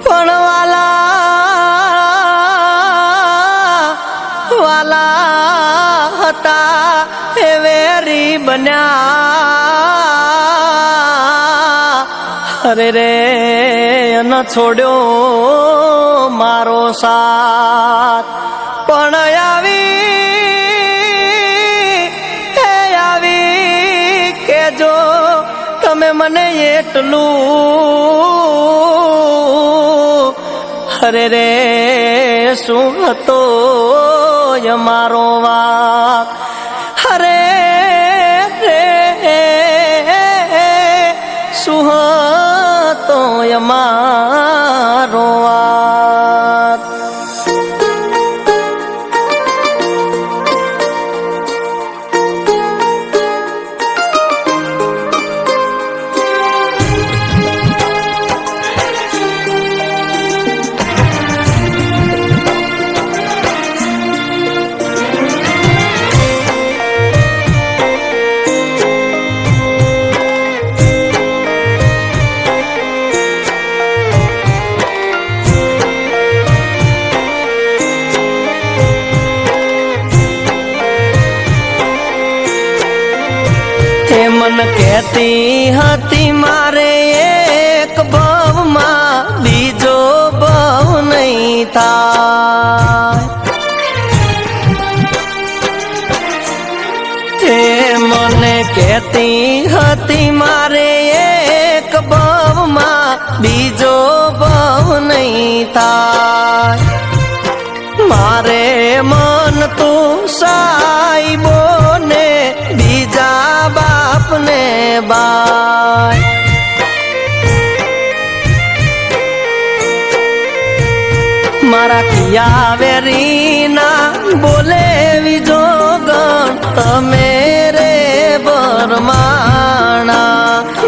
પણ વાલા હતા એ વેરી બન્યા અરે રે ન છોડ્યો મારો સાથ પણ આવી કેજો તમે મને એટલું અરે રે શું હતો અમારો વાક અરે રે શું હતો અમારો વાક મન કહેતી હતી મારે એક ભવમાં બીજો ભવ નહીં થાય મને કહેતી હતી મારે એક ભવમાં બીજો ભવ નહીં થાય મારે મન તું સાઈબો ને બીજા બાપને બાય મારા કિયા વેરીના બોલે વિજોગણ તમે રે બરમાણા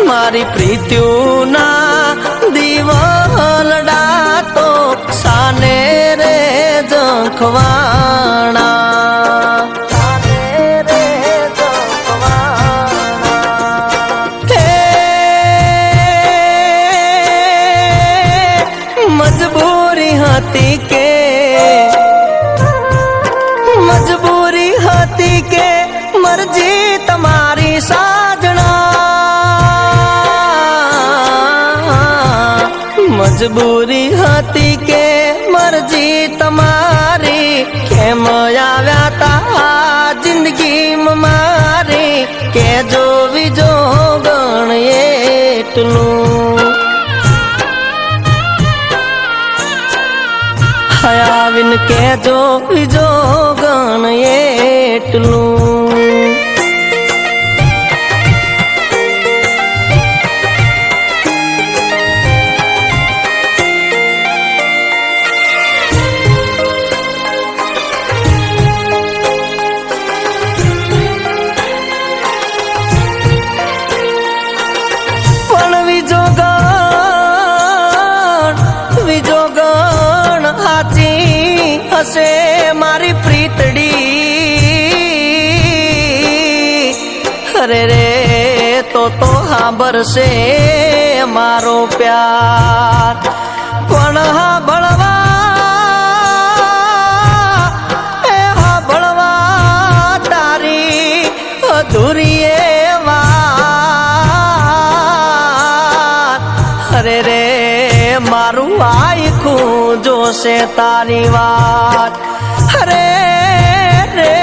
મારી પ્રીત્યુના દિવલડા તો સાને રે જખવાણા મજબૂરી હતી કે મરજી તમારી સાજણા મજબૂરી હતી કે મરજી તમારી કેમ આવ્યા તા જિંદગીમાં મારી કે જો વિજો ગણ એટલું આવીન કેજો બીજો ગણ એટલું પણ બીજો ગણ હાચી હશે મારી પ્રીતડી અરે રે તો હાંભળશે મારો પ્યાર પણ હાંભળવા તારી અધૂરી વાત અરે રે મારું આખું જોશે તારી વાત અરે રે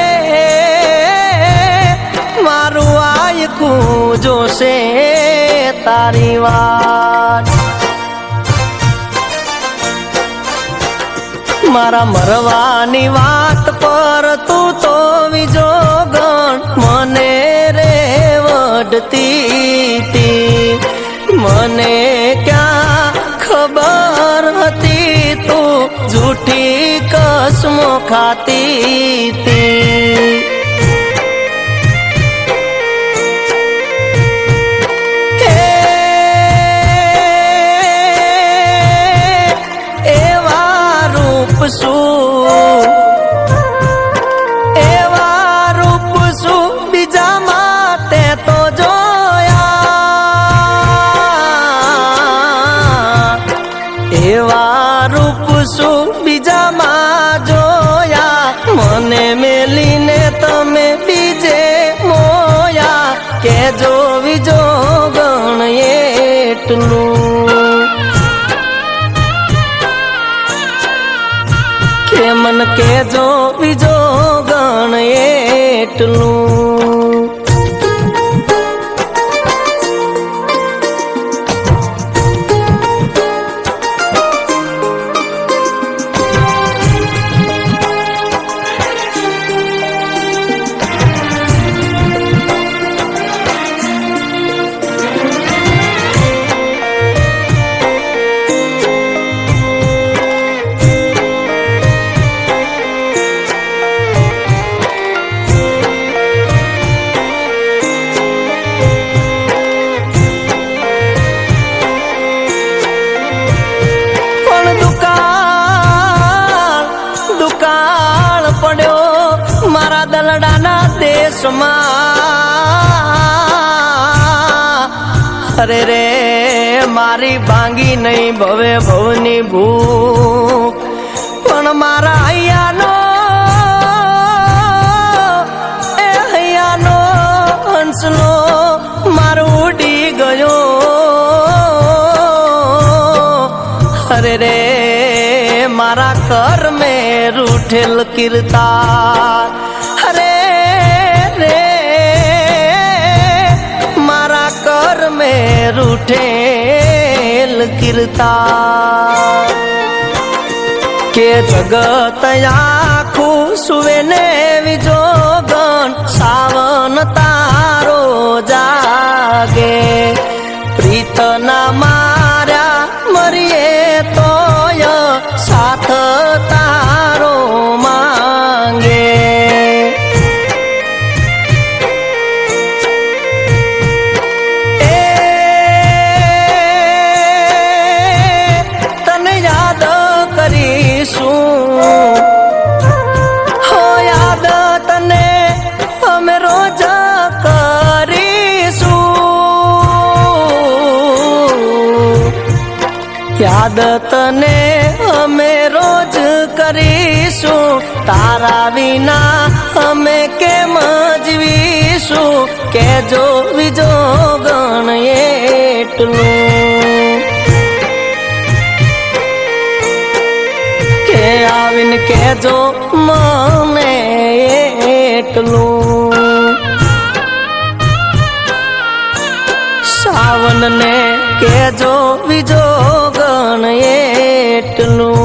મારું આખું જોશે તારી વાત મારા મરવાની વાત પર તું તો વિજો ગણ મને રે વડતી મને ક્યાં ખબર હતી તું જૂઠી કસમો ખાતી એવા રૂપ શું બીજા માટે તો જોયા એવા રૂપ શું બીજામાં જોયા મને મેલીને તમે બીજે મોયા કેજો વિજો ગણ એટલું કે મન કેજો વિજો ગણ એટલું મારા દલડાના દેશમાં અરે રે મારી ભાંગી નહીં ભવે ભવની ભૂખ પણ મારા હૈયાનો એ હૈયાનો હંસલો મારો ઉડી ગયો અરે રે મારા ઘર મેં રૂઠેલ કીર્તા અરે રે મારા ઘર મેં રૂઠેલ કીર્તા કે જગત આખું સુવે ને વિજોગન સાવન તારો જાગે પ્રીતના માર્યા મરીએ તોય સાથ તારો માંગે એ તને યાદ કરીશું હો યાદ તને અમે રોજ યાદ તને અમે રોજ કરીશું તારા વિના અમે કેમ જીવીશું કેજો વિજો ગણ એટલું કે આવીને કેજો મને એટલું સાવન ને કેજો વિજો ગણ એટલું